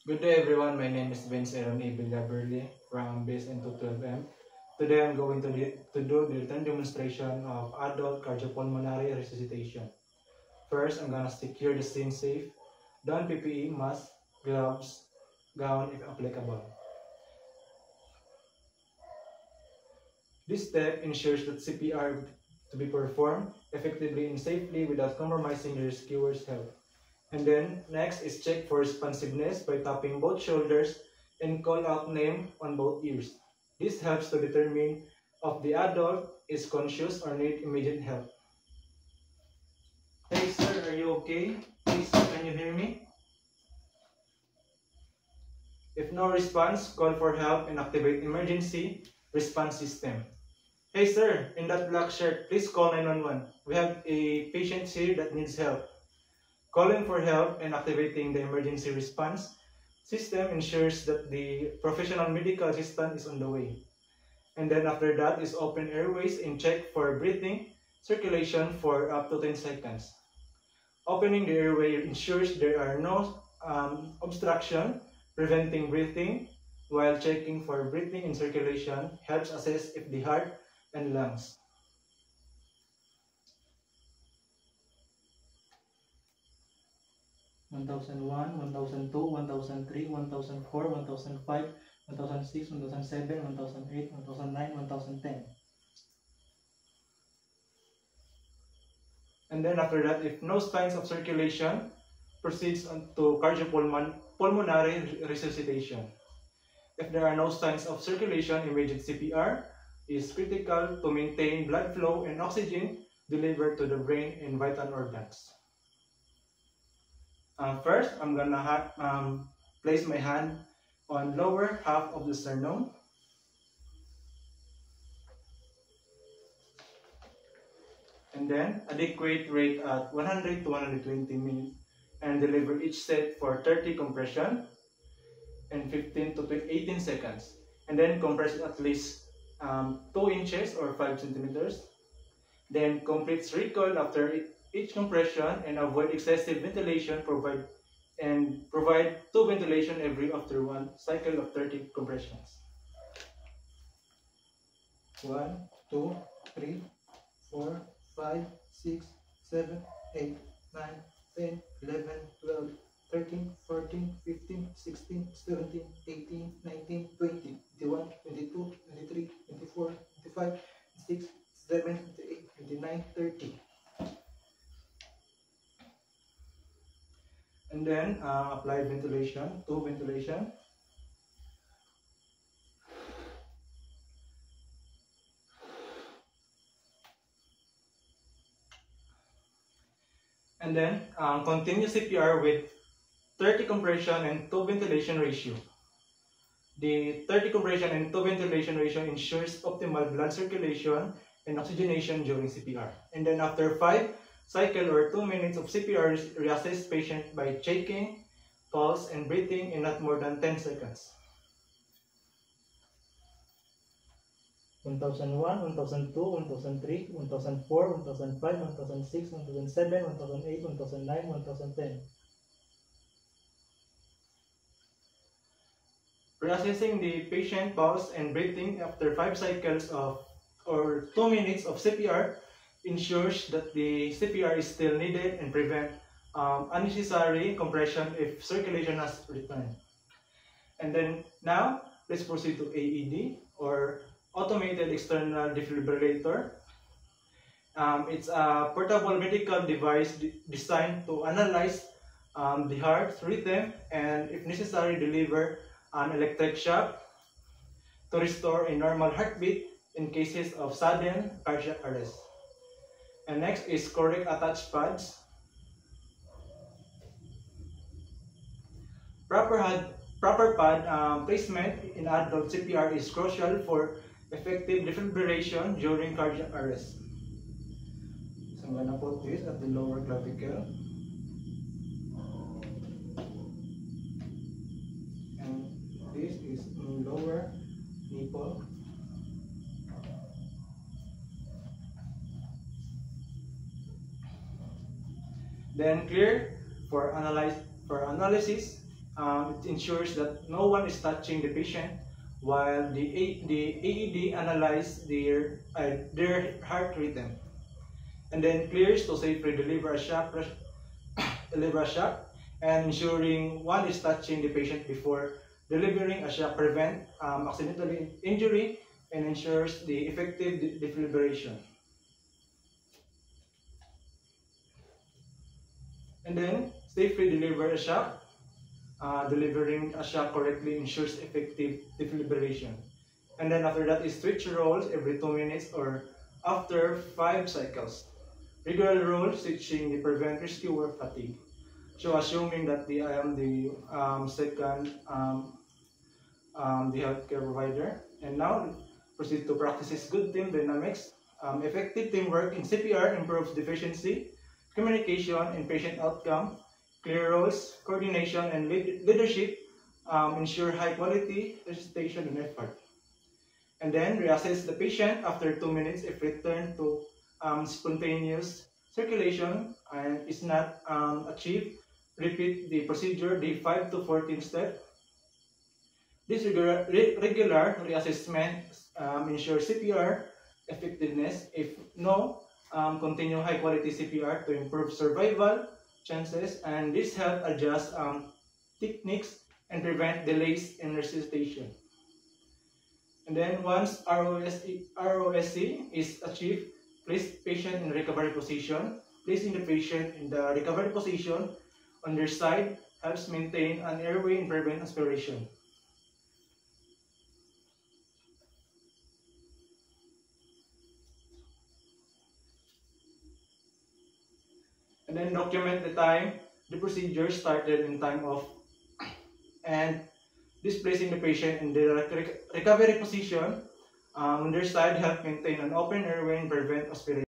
Good day everyone, my name is Vince Eroni Villaberli from BSN212M. Today I'm going to do the return demonstration of adult cardiopulmonary resuscitation. First, I'm going to secure the scene safe, don PPE, mask, gloves, gown if applicable. This step ensures that CPR to be performed effectively and safely without compromising the rescuer's health. And then next is check for responsiveness by tapping both shoulders and call out name on both ears. This helps to determine if the adult is conscious or need immediate help. Hey sir, are you okay? Please, can you hear me? If no response, call for help and activate emergency response system. Hey sir, in that black shirt, please call 911. We have a patient here that needs help. Calling for help and activating the emergency response system ensures that the professional medical assistant is on the way. And then after that is open airways and check for breathing circulation for up to 10 seconds. Opening the airway ensures there are no obstruction, preventing breathing, while checking for breathing and circulation helps assess if the heart and lungs. One thousand one, 1002, 1003, 1004, 1005, 1006, 1007, 1008, 1009, 1010. And then after that, if no signs of circulation, proceeds on to cardiopulmonary resuscitation. If there are no signs of circulation, immediate CPR is critical to maintain blood flow and oxygen delivered to the brain and vital organs. First, I'm gonna place my hand on lower half of the sternum. And then adequate rate at 100 to 120 minutes and deliver each set for 30 compression and 15 to 18 seconds. And then compress at least 2 inches or 5 centimeters. Then complete recoil after each compression and avoid excessive ventilation. Provide 2 ventilation after 1 cycle of 30 compressions. 1, 2, 3, 4, 5, 6, 7, 8, 9, 10, 11, 12, 13, 14, 15, 16, 17, 18, 19, 20, 21, 22, 23, 24, 25, 26, 27, 28, 29, 30. And then apply ventilation, 2 ventilation. And then continue CPR with 30 compression and 2 ventilation ratio. The 30 compression and 2 ventilation ratio ensures optimal blood circulation and oxygenation during CPR. And then after 5 cycle or 2 minutes of CPR, reassess patient by checking pulse and breathing in not more than 10 seconds. 1001, 1002, 1003, 1004, 1005, 1006, 1007, 1008, 1009, 1010. Reassessing the patient pulse and breathing after 5 cycles of or 2 minutes of CPR ensures that the CPR is still needed and prevent unnecessary compression if circulation has returned. And then now, let's proceed to AED or automated external defibrillator. It's a portable medical device designed to analyze the heart rhythm and, if necessary, deliver an electric shock to restore a normal heartbeat in cases of sudden cardiac arrest. And next is correct attached pads. Proper pad placement in adult CPR is crucial for effective defibrillation during cardiac arrest. So I'm gonna put this at the lower clavicle. And this is in lower nipple. Then clear for analysis it ensures that no one is touching the patient while the AED analyze their heart rhythm, and then clears to safely deliver a shock, and ensuring one is touching the patient before delivering a shock prevent accidental injury and ensures the effective defibrillation. And then safely deliver a shock. Delivering a shock correctly ensures effective defibrillation. And then after that is switch rolls every 2 minutes or after 5 cycles. Regular roll switching to prevent rescuer fatigue. So assuming that I am the second the healthcare provider, and now proceed to practice good team dynamics. Effective teamwork in CPR improves efficiency, communication, and patient outcome. Clear roles, coordination, and leadership ensure high quality resuscitation and effort. And then reassess the patient after 2 minutes if return to spontaneous circulation and is not achieved. Repeat the procedure day 5 to 14 step. This regular reassessment ensures CPR effectiveness. If no, continue high quality CPR to improve survival chances, and this help adjust techniques and prevent delays in resuscitation. And then once ROSC is achieved, place patient in recovery position. Placing the patient in the recovery position on their side helps maintain an airway and prevent aspiration. And then document the time the procedure started in time of, and displacing the patient in the recovery position on their side help maintain an open airway and prevent aspiration.